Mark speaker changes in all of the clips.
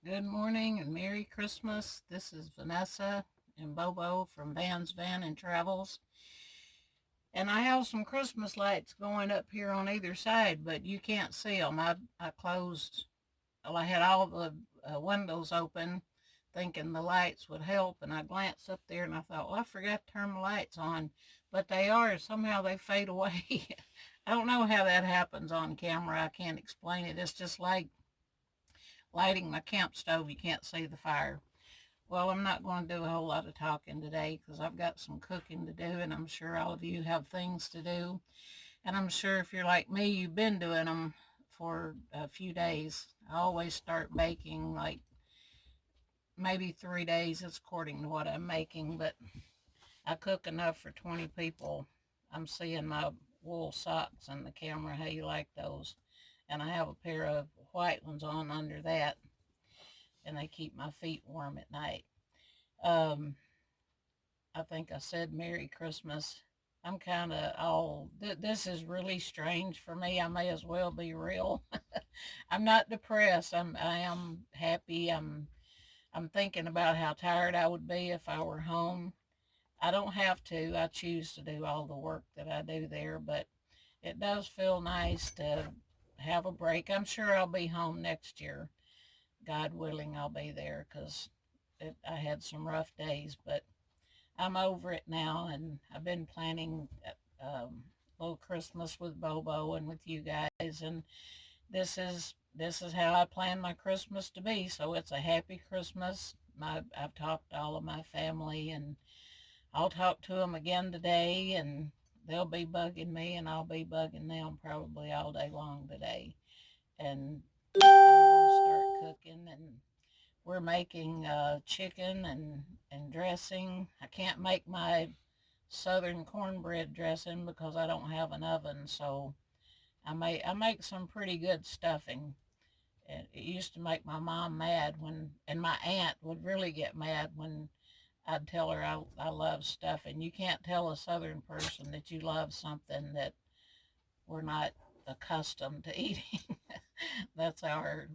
Speaker 1: Good morning and Merry Christmas. This is Vanessa and Bobo from VansVanandTravels. And I have some Christmas lights going up here on either side, but you can't see them. I closed, well, I had all the windows open thinking the lights would help. And I glanced up there and I thought, well, I forgot to turn the lights on. But they are, somehow they fade away. I don't know how that happens on camera. I can't explain it. It's just like lighting my camp stove. You can't see the fire. Well, I'm not going to do a whole lot of talking today because I've got some cooking to do, and I'm sure all of you have things to do. And I'm sure if you're like me, you've been doing them for a few days. I always start baking like maybe 3 days. It's according to what I'm making, but I cook enough for 20 people. I'm seeing my wool socks in the camera. How you like those? And I have a pair of white ones on under that, and they keep my feet warm at night. Um, I think I said Merry Christmas. I'm kind of all, this is really strange for me. I may as well be real. I'm not depressed. I am happy. I'm thinking about how tired I would be if I were home. I don't have to. I choose to do all the work that I do there, but it does feel nice to have a break. I'm sure I'll be home next year. God willing, I'll be there because I had some rough days, but I'm over it now, and I've been planning a little Christmas with Bobo and with you guys, and this is how I plan my Christmas to be. So it's a happy Christmas. I've talked to all of my family, and I'll talk to them again today, and they'll be bugging me, and I'll be bugging them probably all day long today. And I'm going to start cooking, and we're making chicken and dressing. I can't make my southern cornbread dressing because I don't have an oven, so I make some pretty good stuffing. It used to make my mom mad when, and my aunt would really get mad when I'd tell her I love stuffing. You can't tell a southern person that you love something that we're not accustomed to eating. That's our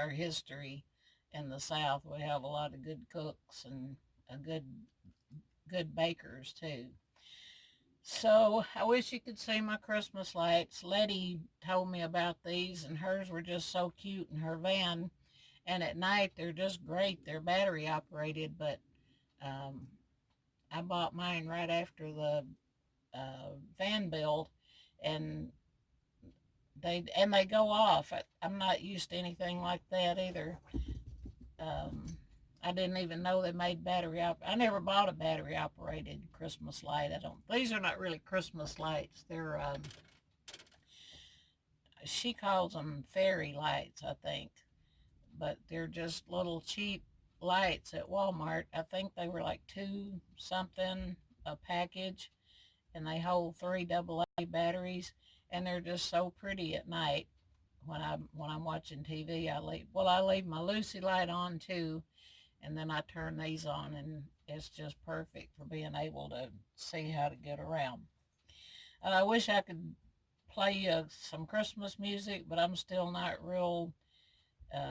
Speaker 1: history in the South. We have a lot of good cooks and a good bakers too. So I wish you could see my Christmas lights. Letty told me about these, and hers were just so cute in her van. And at night they're just great. They're battery operated, but um, I bought mine right after the van build, and they go off. I'm not used to anything like that either. Um, I didn't even know they made I never bought a battery operated Christmas light. I don't. These are not really Christmas lights. They're she calls them fairy lights, I think, but they're just little cheap lights at Walmart. I think they were like two something a package, and they hold three AA batteries, and they're just so pretty at night. When I'm watching TV, I leave my Lucy light on too, and then I turn these on, and it's just perfect for being able to see how to get around. I wish I could play some Christmas music, but I'm still not real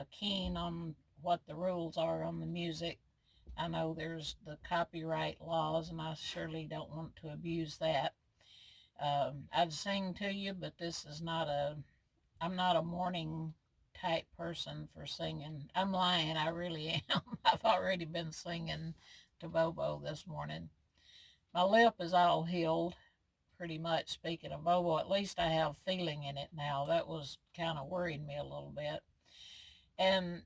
Speaker 1: keen on what the rules are on the music. I know there's the copyright laws, and I surely don't want to abuse that. I'd sing to you, but I'm not a morning type person for singing. I'm lying, I really am. I've already been singing to Bobo this morning. My lip is all healed, pretty much. Speaking of Bobo, at least I have feeling in it now. That was kind of worried me a little bit. And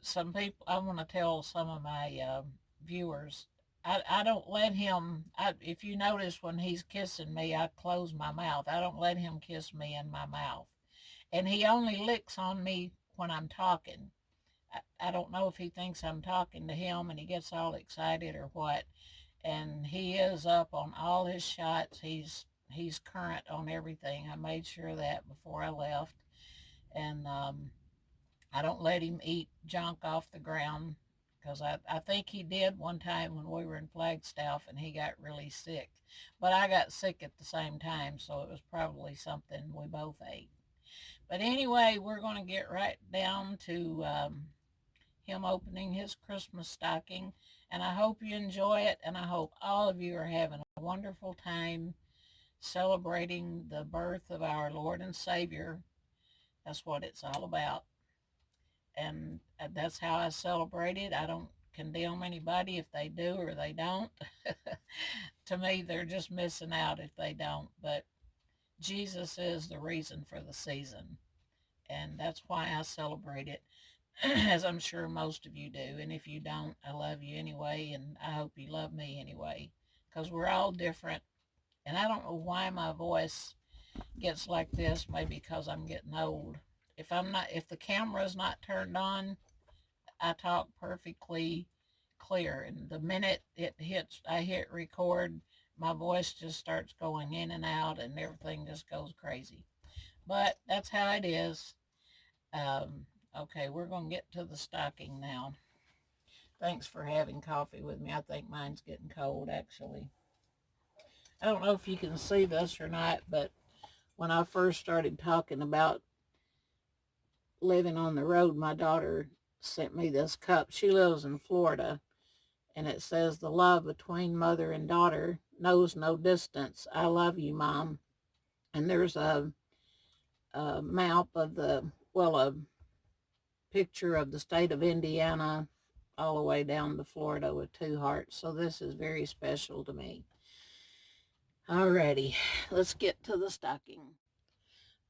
Speaker 1: some people, I want to tell some of my viewers, I don't let him, if you notice when he's kissing me, I close my mouth. I don't let him kiss me in my mouth. And he only licks on me when I'm talking. I don't know if he thinks I'm talking to him and he gets all excited or what. And he is up on all his shots. He's current on everything. I made sure of that before I left. And I don't let him eat junk off the ground because I think he did one time when we were in Flagstaff and he got really sick. But I got sick at the same time, so it was probably something we both ate. But anyway, we're going to get right down to him opening his Christmas stocking. And I hope you enjoy it, and I hope all of you are having a wonderful time celebrating the birth of our Lord and Savior. That's what it's all about. And that's how I celebrate it. I don't condemn anybody if they do or they don't. To me, they're just missing out if they don't. But Jesus is the reason for the season. And that's why I celebrate it, as I'm sure most of you do. And if you don't, I love you anyway, and I hope you love me anyway, because we're all different. And I don't know why my voice gets like this, maybe because I'm getting old. If the camera's not turned on, I talk perfectly clear. And the minute I hit record, my voice just starts going in and out and everything just goes crazy. But that's how it is. Okay, we're going to get to the stocking now. Thanks for having coffee with me. I think mine's getting cold, actually. I don't know if you can see this or not, but when I first started talking about living on the road, my daughter sent me this cup. She lives in Florida, and it says, "The love between mother and daughter knows no distance. I love you, Mom." And there's a map of a picture of the state of Indiana all the way down to Florida with two hearts. So this is very special to me. Alrighty, let's get to the stocking.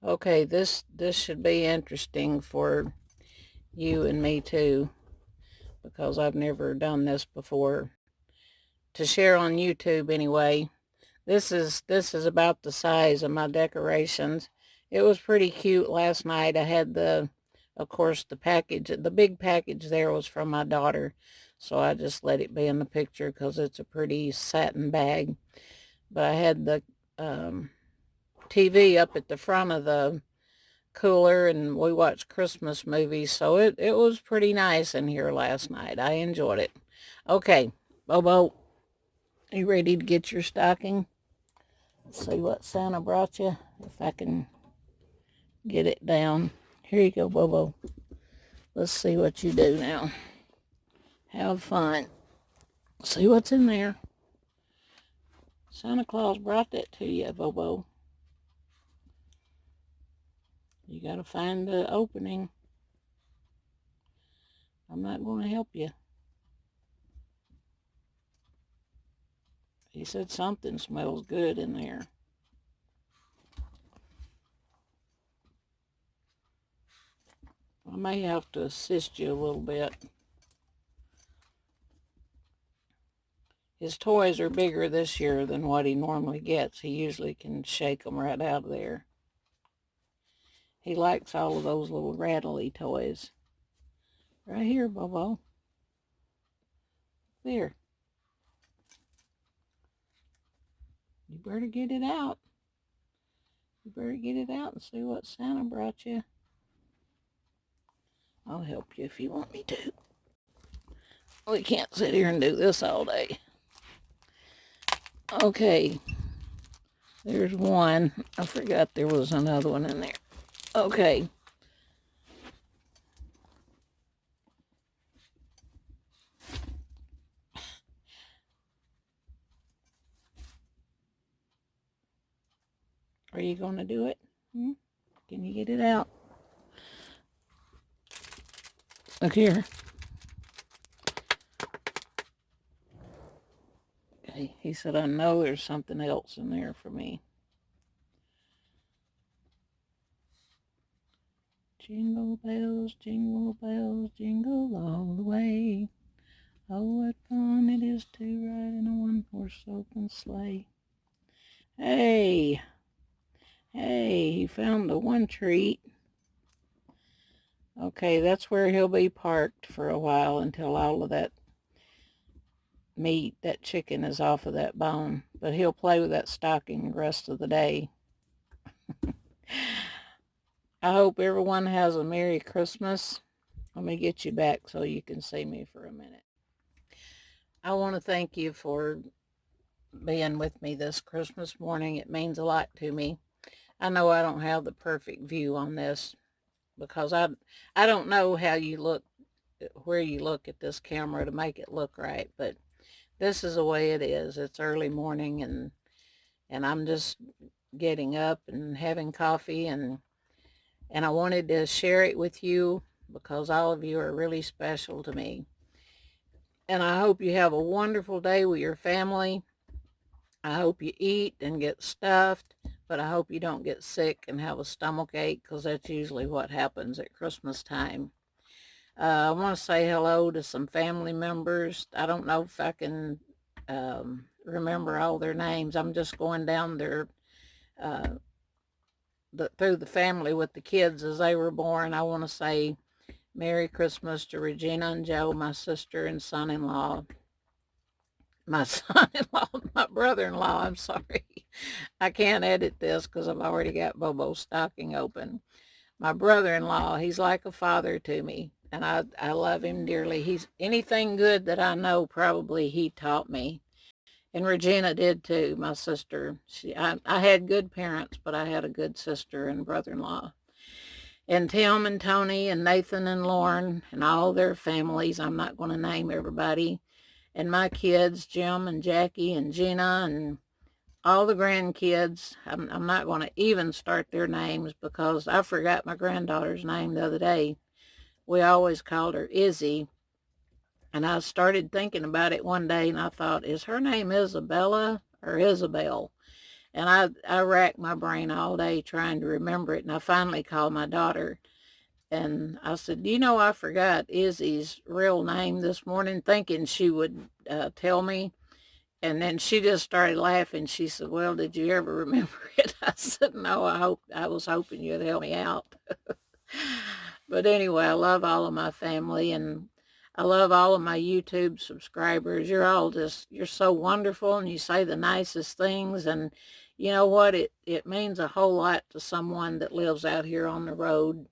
Speaker 1: Okay, this should be interesting for you and me too, because I've never done this before. To share on YouTube anyway. This is about the size of my decorations. It was pretty cute last night. I had of course, the big package there was from my daughter. So I just let it be in the picture because it's a pretty satin bag. But I had the TV up at the front of the cooler, and we watched Christmas movies. So it was pretty nice in here last night. I enjoyed it. Okay, Bobo, you ready to get your stocking? Let's see what Santa brought you, if I can get it down. Here you go, Bobo. Let's see what you do now. Have fun. See what's in there. Santa Claus brought that to you, Bobo. You got to find the opening. I'm not going to help you. He said something smells good in there. I may have to assist you a little bit. His toys are bigger this year than what he normally gets. He usually can shake them right out of there. He likes all of those little rattly toys. Right here, Bobo. There. You better get it out. You better get it out and see what Santa brought you. I'll help you if you want me to. We can't sit here and do this all day. Okay. There's one. I forgot there was another one in there. Okay. Are you going to do it? Can you get it out? Look here. Okay. He said, I know there's something else in there for me. Jingle bells, jingle all the way. Oh, what fun it is to ride in a one-horse open sleigh. Hey, he found the one treat. Okay, that's where he'll be parked for a while until all of that meat, that chicken, is off of that bone. But he'll play with that stocking the rest of the day. I hope everyone has a Merry Christmas. Let me get you back so you can see me for a minute. I want to thank you for being with me this Christmas morning. It means a lot to me. I know I don't have the perfect view on this because I don't know how you look where you look at this camera to make it look right, but this is the way it is. It's early morning, and I'm just getting up and having coffee, and I wanted to share it with you because all of you are really special to me. And I hope you have a wonderful day with your family. I hope you eat and get stuffed, but I hope you don't get sick and have a stomach ache, because that's usually what happens at Christmas time. I want to say hello to some family members. I don't know if I can remember all their names. I'm just going down uh, through the family with the kids as they were born. I want to say Merry Christmas to Regina and Joe, my sister and son-in-law. My son-in-law, my brother-in-law, I'm sorry. I can't edit this because I've already got Bobo's stocking open. My brother-in-law, he's like a father to me, and I love him dearly. He's anything good that I know, probably he taught me. And Regina did too, my sister. I had good parents, but I had a good sister and brother-in-law. And Tim and Tony and Nathan and Lauren and all their families. I'm not going to name everybody. And my kids, Jim and Jackie and Gina and all the grandkids. I'm not going to even start their names because I forgot my granddaughter's name the other day. We always called her Izzy. And I started thinking about it one day, and I thought, is her name Isabella or Isabel? And I racked my brain all day trying to remember it. And I finally called my daughter. And I said, I forgot Izzy's real name this morning, thinking she would tell me. And then she just started laughing. She said, well, did you ever remember it? I said, no, I was hoping you'd help me out. But anyway, I love all of my family, and I love all of my YouTube subscribers. You're so wonderful, and you say the nicest things. And you know what? It means a whole lot to someone that lives out here on the road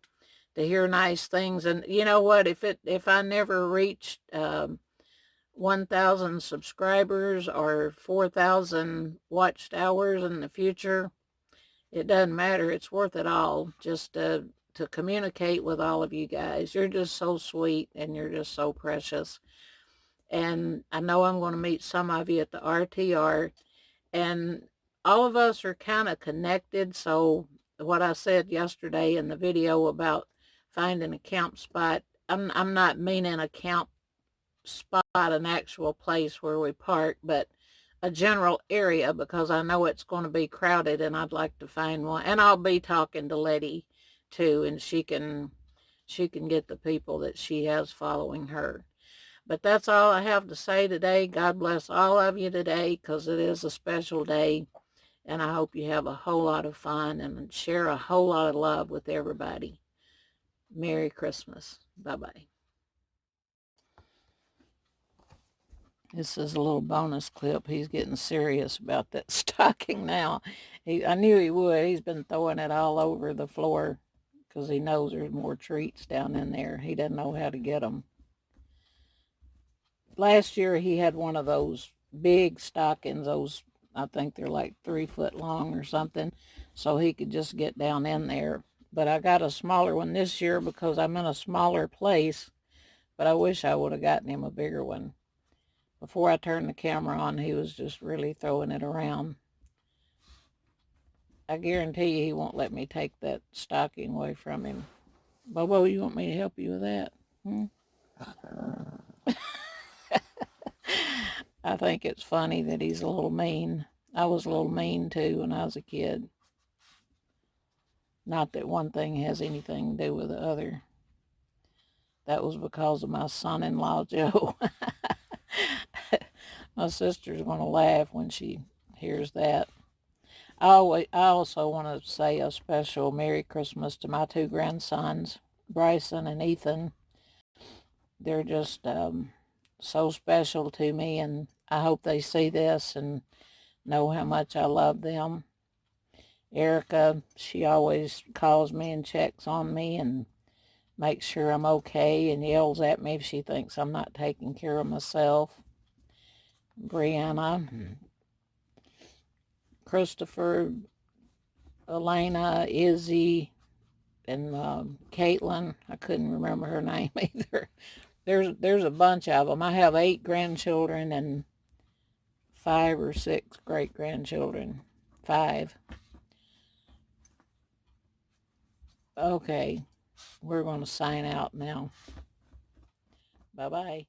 Speaker 1: to hear nice things. And you know what? If I never reached 1,000 subscribers or 4,000 watched hours in the future, it doesn't matter. It's worth it all just to communicate with all of you guys. You're just so sweet, and you're just so precious. And I know I'm going to meet some of you at the RTR, and all of us are kind of connected. So what I said yesterday in the video about finding a camp spot, I'm not meaning a camp spot, an actual place where we park, but a general area, because I know it's going to be crowded, and I'd like to find one. And I'll be talking to Letty too, and she can get the people that she has following her. But that's all I have to say today. God bless all of you today, because it is a special day, and I hope you have a whole lot of fun and share a whole lot of love with everybody. Merry Christmas. Bye-bye. This is a little bonus clip. He's getting serious about that stocking now. I knew he would. He's been throwing it all over the floor because he knows there's more treats down in there. He doesn't know how to get them. Last year he had one of those big stockings. I think they're like 3 foot long or something, so he could just get down in there. But I got a smaller one this year because I'm in a smaller place, but I wish I would have gotten him a bigger one. Before I turned the camera on, he was just really throwing it around. I guarantee you he won't let me take that stocking away from him. Bobo, you want me to help you with that? I think it's funny that he's a little mean. I was a little mean too when I was a kid. Not that one thing has anything to do with the other. That was because of my son-in-law, Joe. My sister's going to laugh when she hears that. I also want to say a special Merry Christmas to my 2 grandsons, Bryson and Ethan. They're just so special to me, and I hope they see this and know how much I love them. Erica, she always calls me and checks on me and makes sure I'm okay and yells at me if she thinks I'm not taking care of myself. Brianna, Christopher, Elena, Izzy, and Caitlin. I couldn't remember her name either. There's a bunch of them. I have 8 grandchildren and 5 or 6 great-grandchildren. 5. Okay, we're going to sign out now. Bye-bye.